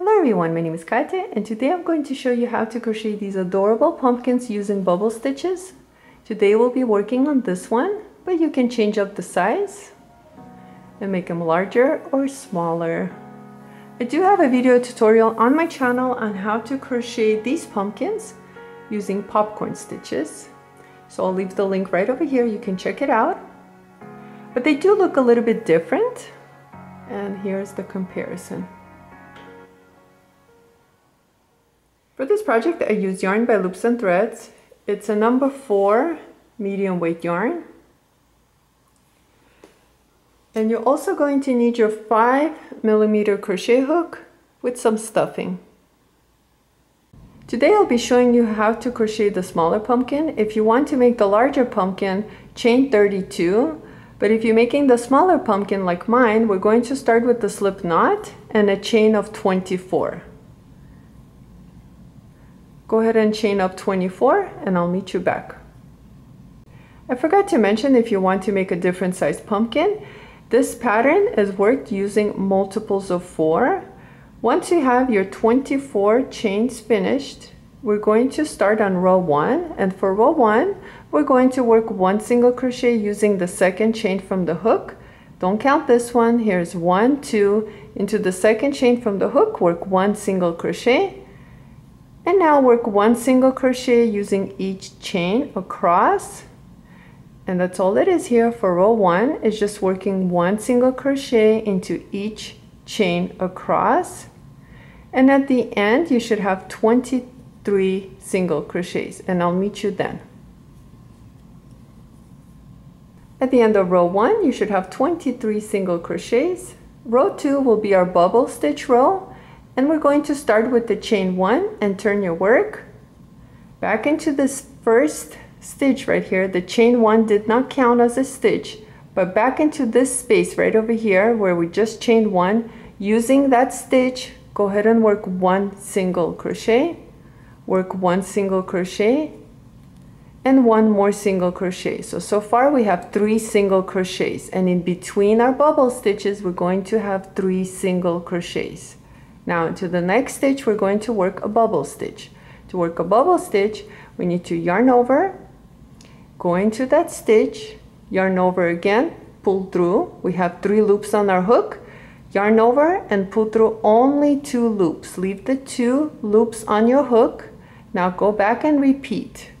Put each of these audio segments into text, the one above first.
Hello everyone, my name is Katya and today I'm going to show you how to crochet these adorable pumpkins using bubble stitches. Today we'll be working on this one, but you can change up the size and make them larger or smaller. I do have a video tutorial on my channel on how to crochet these pumpkins using popcorn stitches. So I'll leave the link right over here, you can check it out. But they do look a little bit different, and here's the comparison. For this project I used yarn by Loops and Threads. It's a number 4 medium weight yarn. And you're also going to need your 5mm crochet hook with some stuffing. Today I'll be showing you how to crochet the smaller pumpkin. If you want to make the larger pumpkin, chain 32. But if you're making the smaller pumpkin like mine, we're going to start with the slip knot and a chain of 24. Go ahead and chain up 24 and I'll meet you back. I forgot to mention, if you want to make a different size pumpkin, this pattern is worked using multiples of 4. Once you have your 24 chains finished, we're going to start on row 1, and for row 1 we're going to work 1 single crochet using the second chain from the hook. Don't count this one. Here's 1, 2, into the second chain from the hook, work 1 single crochet. And now work 1 single crochet using each chain across. And that's all it is here for row 1, is just working 1 single crochet into each chain across. And at the end you should have 23 single crochets, and I'll meet you then. At the end of row 1 you should have 23 single crochets. Row 2 will be our bubble stitch row. And we're going to start with the chain 1 and turn your work back into this first stitch right here. The chain 1 did not count as a stitch, but back into this space right over here where we just chained 1, using that stitch, go ahead and work 1 single crochet, work 1 single crochet, and 1 more single crochet. So far we have 3 single crochets, and in between our bubble stitches we're going to have 3 single crochets. Now into the next stitch we're going to work a bubble stitch. To work a bubble stitch we need to yarn over, go into that stitch, yarn over again, pull through. We have 3 loops on our hook, yarn over and pull through only 2 loops. Leave the 2 loops on your hook. Now go back and repeat.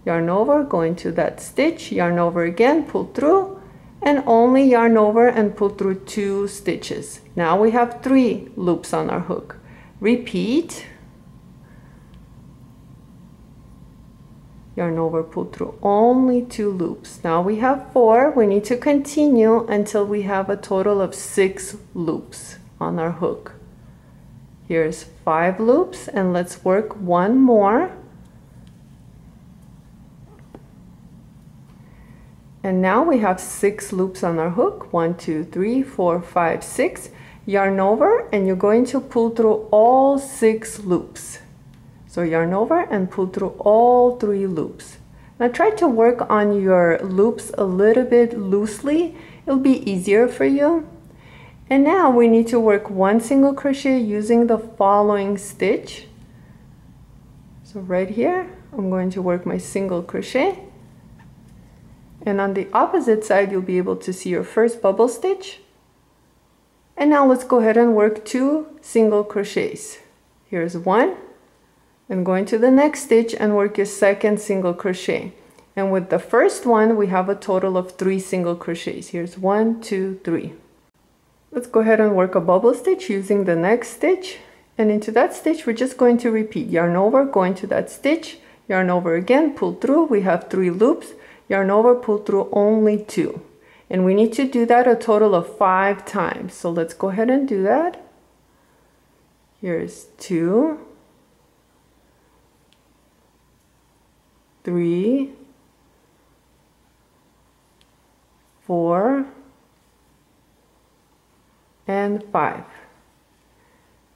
Yarn over, go into that stitch, yarn over again, pull through, and only yarn over and pull through 2 stitches. Now we have 3 loops on our hook. Repeat. Yarn over, pull through only 2 loops. Now we have 4. We need to continue until we have a total of 6 loops on our hook. Here's 5 loops, and let's work 1 more. And now we have 6 loops on our hook. 1, 2, 3, 4, 5, 6. Yarn over and you're going to pull through all 6 loops. So yarn over and pull through all 3 loops. Now try to work on your loops a little bit loosely. It'll be easier for you. And now we need to work 1 single crochet using the following stitch. So right here I'm going to work my single crochet. And on the opposite side you'll be able to see your first bubble stitch. And now let's go ahead and work 2 single crochets. Here's 1, and go into the next stitch and work your second single crochet. And with the first one we have a total of 3 single crochets. Here's 1, 2, 3. Let's go ahead and work a bubble stitch using the next stitch. And into that stitch we're just going to repeat. Yarn over, go into that stitch, yarn over again, pull through. We have 3 loops. Yarn over, pull through only 2. And we need to do that a total of 5 times. So let's go ahead and do that. Here's 2, 3, 4, and 5.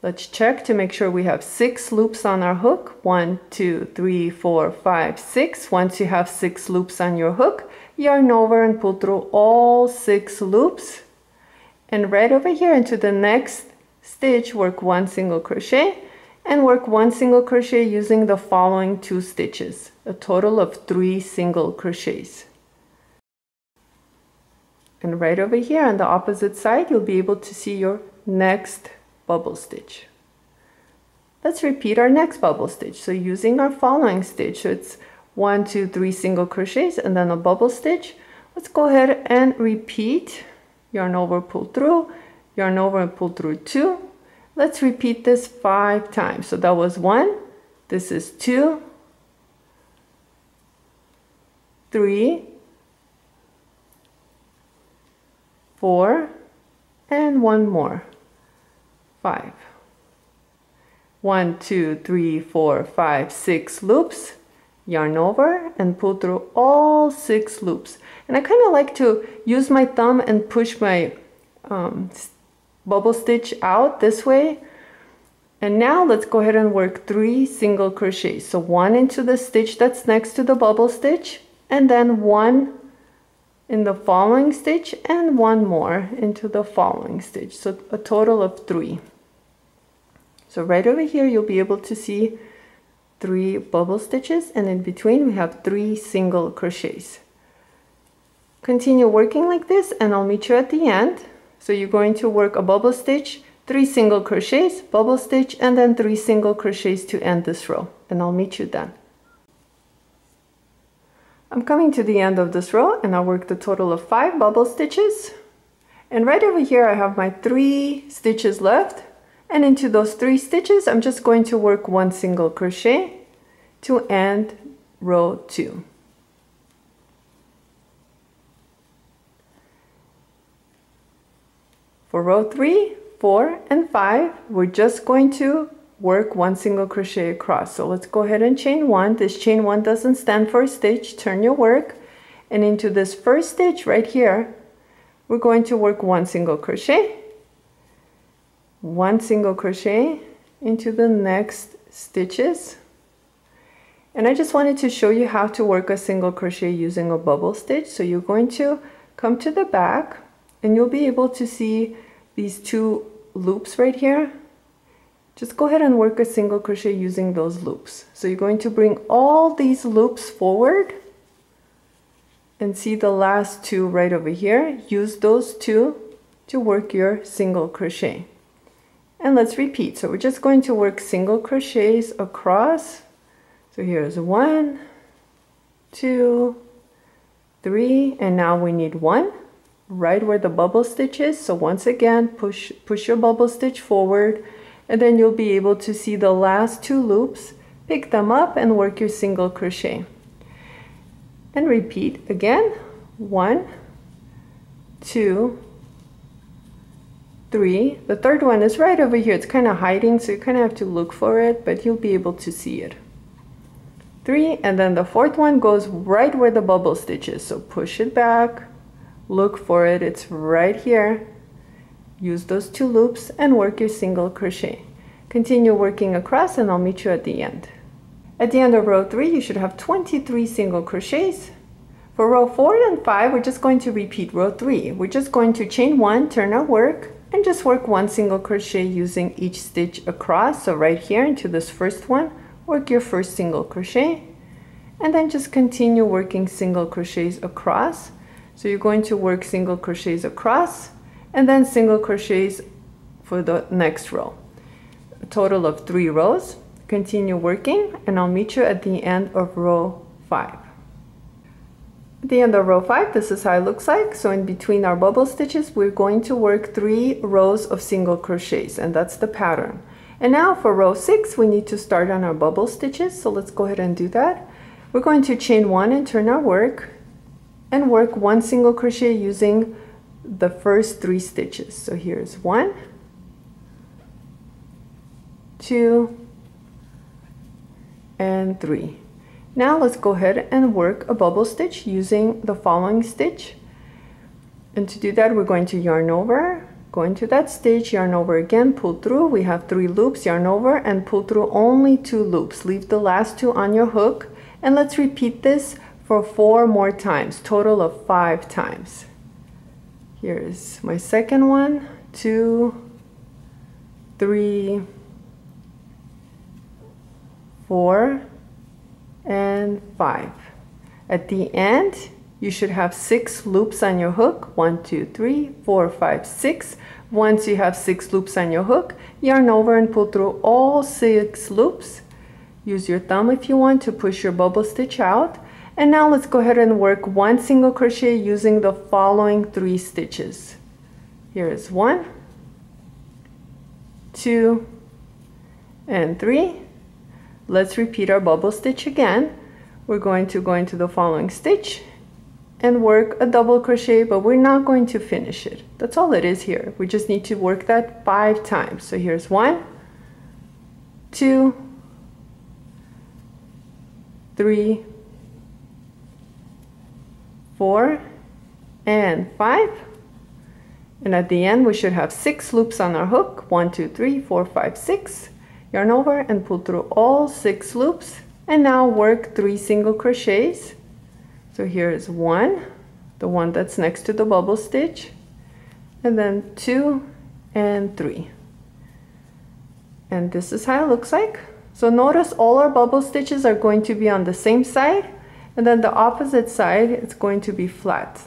Let's check to make sure we have 6 loops on our hook. 1, 2, 3, 4, 5, 6. Once you have 6 loops on your hook, yarn over and pull through all 6 loops. And right over here into the next stitch, work 1 single crochet, and work 1 single crochet using the following 2 stitches, a total of 3 single crochets. And right over here on the opposite side, you'll be able to see your next bubble stitch. Let's repeat our next bubble stitch. So using our following stitch, so it's 1, 2, 3 single crochets and then a bubble stitch. Let's go ahead and repeat. Yarn over, pull through, yarn over and pull through 2. Let's repeat this 5 times. So that was 1, this is 2, 3, 4, and 1 more, 5. 1, 2, 3, 4, 5, 6 loops, yarn over and pull through all 6 loops. And I kind of like to use my thumb and push my bubble stitch out this way. And now let's go ahead and work 3 single crochets. So 1 into the stitch that's next to the bubble stitch, and then 1 in the following stitch, and 1 more into the following stitch. So a total of 3. So right over here, you'll be able to see 3 bubble stitches, and in between we have 3 single crochets. Continue working like this, and I'll meet you at the end. So you're going to work a bubble stitch, 3 single crochets, bubble stitch, and then 3 single crochets to end this row, and I'll meet you then. I'm coming to the end of this row, and I'll work the total of 5 bubble stitches. And right over here I have my 3 stitches left, and into those 3 stitches I'm just going to work 1 single crochet to end row 2. For row 3, 4, and 5, we're just going to work 1 single crochet across. So let's go ahead and chain 1. This chain 1 doesn't stand for a stitch. Turn your work, and into this first stitch right here, we're going to work 1 single crochet, 1 single crochet into the next stitches. And I just wanted to show you how to work a single crochet using a bubble stitch. So you're going to come to the back, and you'll be able to see these 2 loops right here. Just go ahead and work a single crochet using those loops. So you're going to bring all these loops forward and see the last 2 right over here. Use those 2 to work your single crochet. And let's repeat. So we're just going to work single crochets across. So here's 1, 2, 3, and now we need 1 right where the bubble stitch is. So once again, push your bubble stitch forward, and then you'll be able to see the last 2 loops, pick them up and work your single crochet. And repeat again, 1, 2, 3. The third one is right over here. It's kind of hiding, so you kind of have to look for it, but you'll be able to see it. 3, and then the fourth one goes right where the bubble stitch is. So push it back, look for it, it's right here. Use those 2 loops and work your single crochet. Continue working across, and I'll meet you at the end. At the end of row 3, you should have 23 single crochets. For row 4 and 5, we're just going to repeat row 3. We're just going to chain 1, turn our work, and just work 1 single crochet using each stitch across. So right here into this first one, work your first single crochet, and then just continue working single crochets across. So you're going to work single crochets across, and then single crochets for the next row. A total of 3 rows. Continue working, and I'll meet you at the end of row 5. At the end of row 5, this is how it looks like. So in between our bubble stitches, we're going to work 3 rows of single crochets, and that's the pattern. And now for row 6, we need to start on our bubble stitches. So let's go ahead and do that. We're going to chain 1 and turn our work, and work 1 single crochet using the first 3 stitches. So here's 1, 2, and 3. Now let's go ahead and work a bubble stitch using the following stitch. And to do that, we're going to yarn over, go into that stitch, yarn over again, pull through. We have 3 loops, yarn over and pull through only 2 loops. Leave the last 2 on your hook, and let's repeat this for 4 more times, total of 5 times. Here's my second one, 2, 3, 4, and 5. At the end, you should have 6 loops on your hook. 1, 2, 3, 4, 5, 6. Once you have 6 loops on your hook, yarn over and pull through all 6 loops. Use your thumb if you want to push your bubble stitch out. And now let's go ahead and work 1 single crochet using the following 3 stitches. Here is 1, 2, and 3. Let's repeat our bubble stitch again. We're going to go into the following stitch and work a double crochet, but we're not going to finish it. That's all it is here. We just need to work that 5 times. So here's 1, 2, 3, 4, and 5. And at the end, we should have 6 loops on our hook. 1, 2, 3, 4, 5, 6. Yarn over and pull through all 6 loops. And now work 3 single crochets. So here is 1, the one that's next to the bubble stitch, and then 2 and 3. And this is how it looks like. So notice all our bubble stitches are going to be on the same side, and then the opposite side it's going to be flat.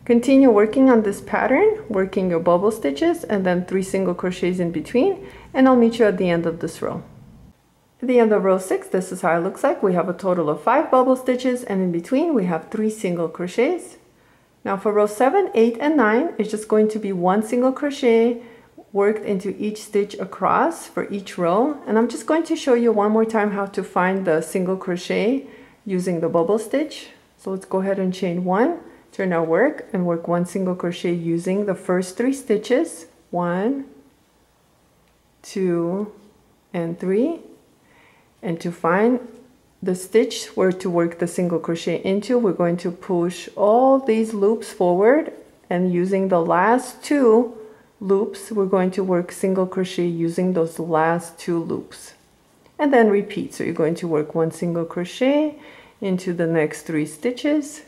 Continue working on this pattern, working your bubble stitches and then 3 single crochets in between, and I'll meet you at the end of this row. At the end of row 6, this is how it looks like. We have a total of 5 bubble stitches, and in between we have 3 single crochets. Now for row 7, 8, and 9, it's just going to be 1 single crochet worked into each stitch across for each row. And I'm just going to show you one more time how to find the single crochet using the bubble stitch. So let's go ahead and chain 1, turn our work, and work 1 single crochet using the first 3 stitches. 1, 2, and 3. And to find the stitch where to work the single crochet into, we're going to push all these loops forward, and using the last 2 loops, we're going to work single crochet using those last 2 loops. And then repeat. So you're going to work 1 single crochet into the next 3 stitches,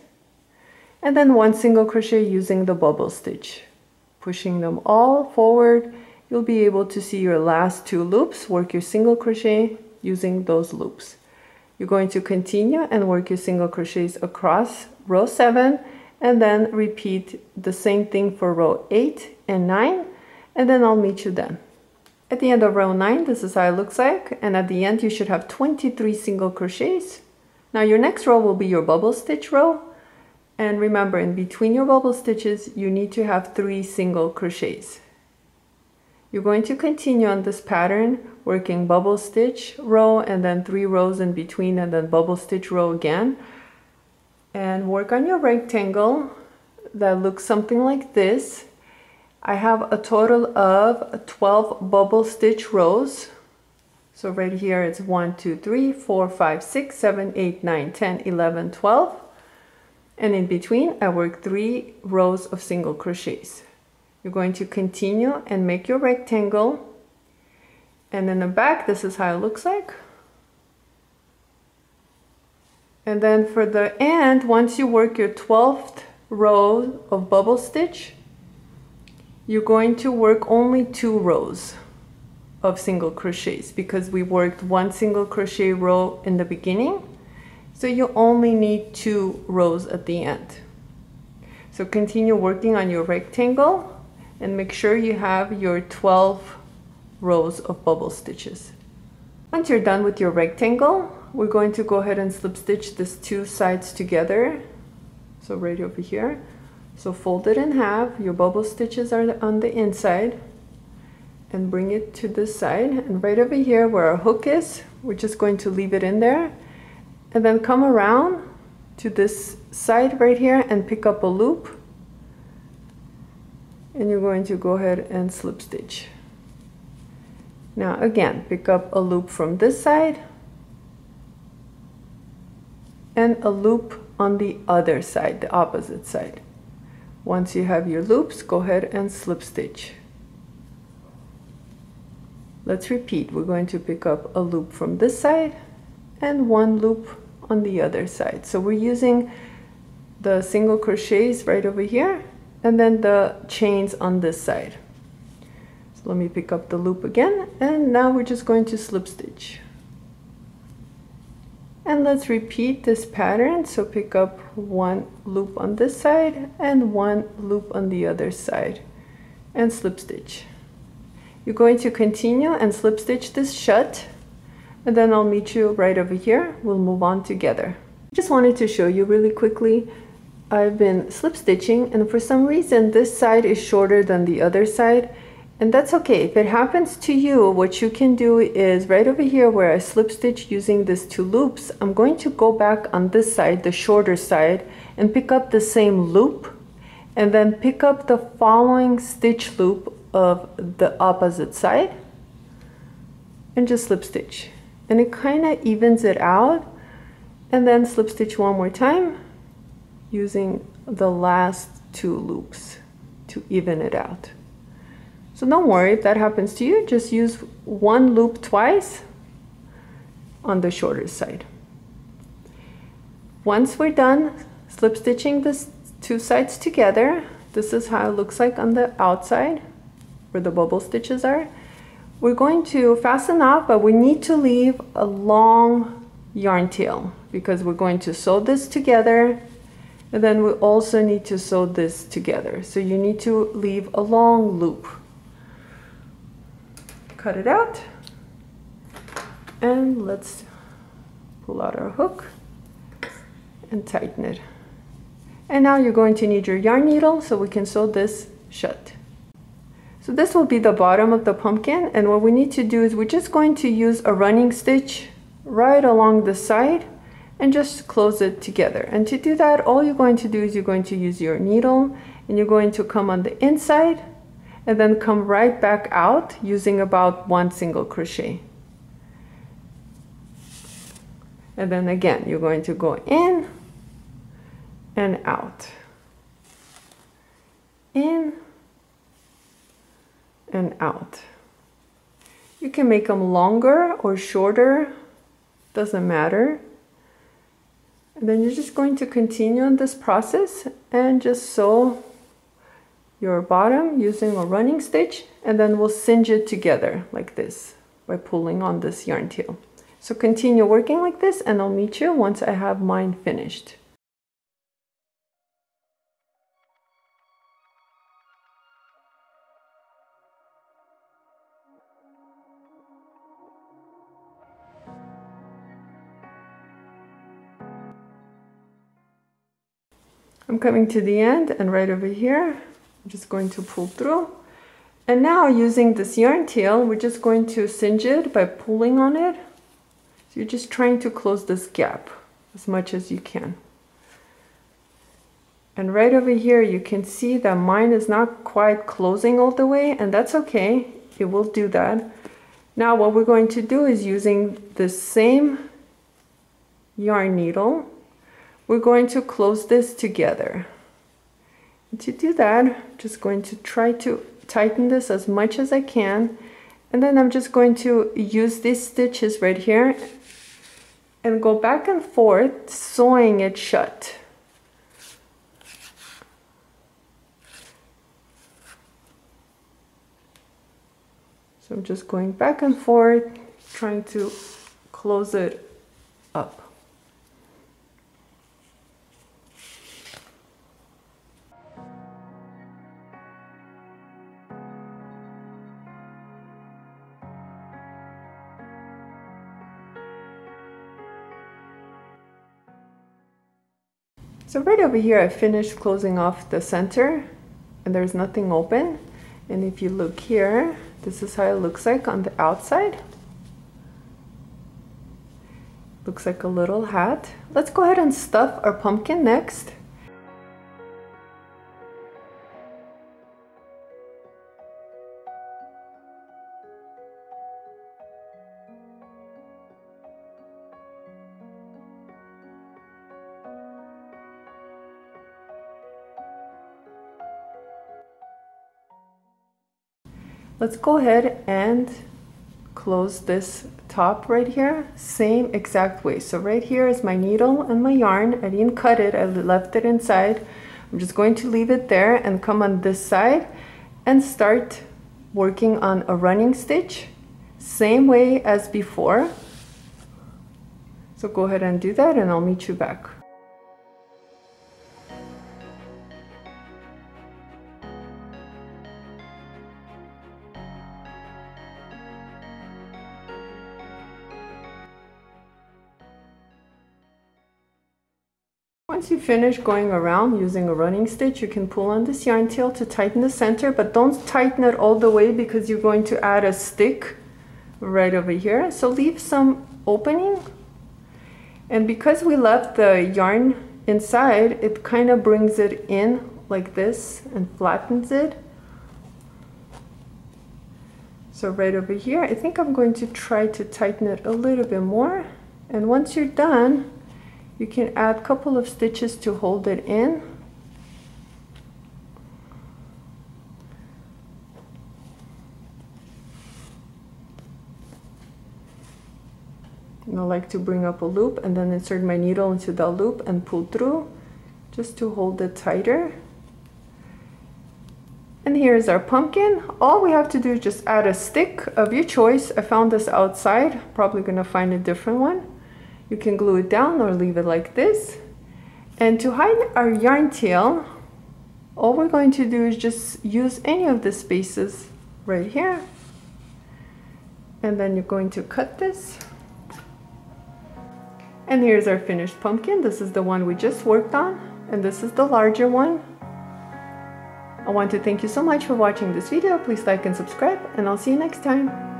and then 1 single crochet using the bubble stitch. Pushing them all forward, you'll be able to see your last 2 loops, work your single crochet using those loops. You're going to continue and work your single crochets across row 7, and then repeat the same thing for row 8 and 9, and then I'll meet you then. At the end of row 9, this is how it looks like, and at the end you should have 23 single crochets. Now your next row will be your bubble stitch row, and remember, in between your bubble stitches you need to have 3 single crochets. You're going to continue on this pattern, working bubble stitch row and then 3 rows in between, and then bubble stitch row again, and work on your rectangle that looks something like this. I have a total of 12 bubble stitch rows. So right here it's 1, 2, 3, 4, 5, 6, 7, 8, 9, 10, 11, 12. And in between I work 3 rows of single crochets. You're going to continue and make your rectangle, and in the back this is how it looks like. And then for the end, once you work your 12th row of bubble stitch, you're going to work only 2 rows of single crochets, because we worked 1 single crochet row in the beginning, so you only need 2 rows at the end. So continue working on your rectangle and make sure you have your 12 rows of bubble stitches. Once you're done with your rectangle, we're going to go ahead and slip stitch these 2 sides together. So right over here. So fold it in half, your bubble stitches are on the inside, and bring it to this side. And right over here where our hook is, we're just going to leave it in there, and then come around to this side right here and pick up a loop. And you're going to go ahead and slip stitch. Now again, pick up a loop from this side and a loop on the other side, the opposite side. Once you have your loops, go ahead and slip stitch. Let's repeat. We're going to pick up a loop from this side and 1 loop on the other side. So we're using the single crochets right over here, and then the chains on this side. So So let me pick up the loop again, and now we're just going to slip stitch. And let's repeat this pattern. So pick up one loop on this side and one loop on the other side and slip stitch. You're going to continue and slip stitch this shut, and then I'll meet you right over here. We'll move on together. Just wanted to show you really quickly. I've been slip stitching, and for some reason this side is shorter than the other side. And that's okay. If it happens to you, what you can do is right over here where I slip stitch using these 2 loops, I'm going to go back on this side, the shorter side, and pick up the same loop, and then pick up the following stitch loop of the opposite side and just slip stitch. And it kind of evens it out, and then slip stitch one more time using the last 2 loops to even it out. So don't worry if that happens to you, just use 1 loop twice on the shorter side. Once we're done slip stitching these 2 sides together, this is how it looks like on the outside where the bubble stitches are. We're going to fasten off, but we need to leave a long yarn tail because we're going to sew this together, and then we also need to sew this together. So you need to leave a long loop. Cut it out, and let's pull out our hook and tighten it. And now you're going to need your yarn needle so we can sew this shut. So this will be the bottom of the pumpkin, and what we need to do is we're just going to use a running stitch right along the side and just close it together. And to do that, all you're going to do is you're going to use your needle, and you're going to come on the inside and then come right back out using about 1 single crochet. And then again, you're going to go in and out, in and out. You can make them longer or shorter, doesn't matter. And then you're just going to continue on this process and just sew your bottom using a running stitch, and then we'll cinch it together like this by pulling on this yarn tail. So continue working like this, and I'll meet you once I have mine finished. I'm coming to the end, and right over here I'm just going to pull through, and now using this yarn tail we're just going to cinch it by pulling on it. So you're just trying to close this gap as much as you can. And right over here you can see that mine is not quite closing all the way, and that's okay, it will do that. Now what we're going to do is using the same yarn needle, we're going to close this together. And to do that, I'm just going to try to tighten this as much as I can, and then I'm just going to use these stitches right here and go back and forth sewing it shut. So I'm just going back and forth trying to close it up. So right over here I finished closing off the center and there's nothing open, and if you look here, this is how it looks like on the outside. Looks like a little hat. Let's go ahead and stuff our pumpkin next. Let's go ahead and close this top right here, same exact way. So right here is my needle and my yarn. I didn't cut it, I left it inside. I'm just going to leave it there and come on this side and start working on a running stitch, same way as before. So go ahead and do that and I'll meet you back. Once you finish going around using a running stitch, you can pull on this yarn tail to tighten the center, but don't tighten it all the way because you're going to add a stick right over here. So leave some opening. And because we left the yarn inside, it kind of brings it in like this and flattens it. So right over here, I think I'm going to try to tighten it a little bit more. And once you're done, you can add a couple of stitches to hold it in. And I like to bring up a loop and then insert my needle into the loop and pull through just to hold it tighter. And here's our pumpkin. All we have to do is just add a stick of your choice. I found this outside, probably gonna find a different one. You can glue it down or leave it like this. And to hide our yarn tail, all we're going to do is just use any of the spaces right here. And then you're going to cut this. And here's our finished pumpkin. This is the one we just worked on, and this is the larger one. I want to thank you so much for watching this video. Please like and subscribe, and I'll see you next time.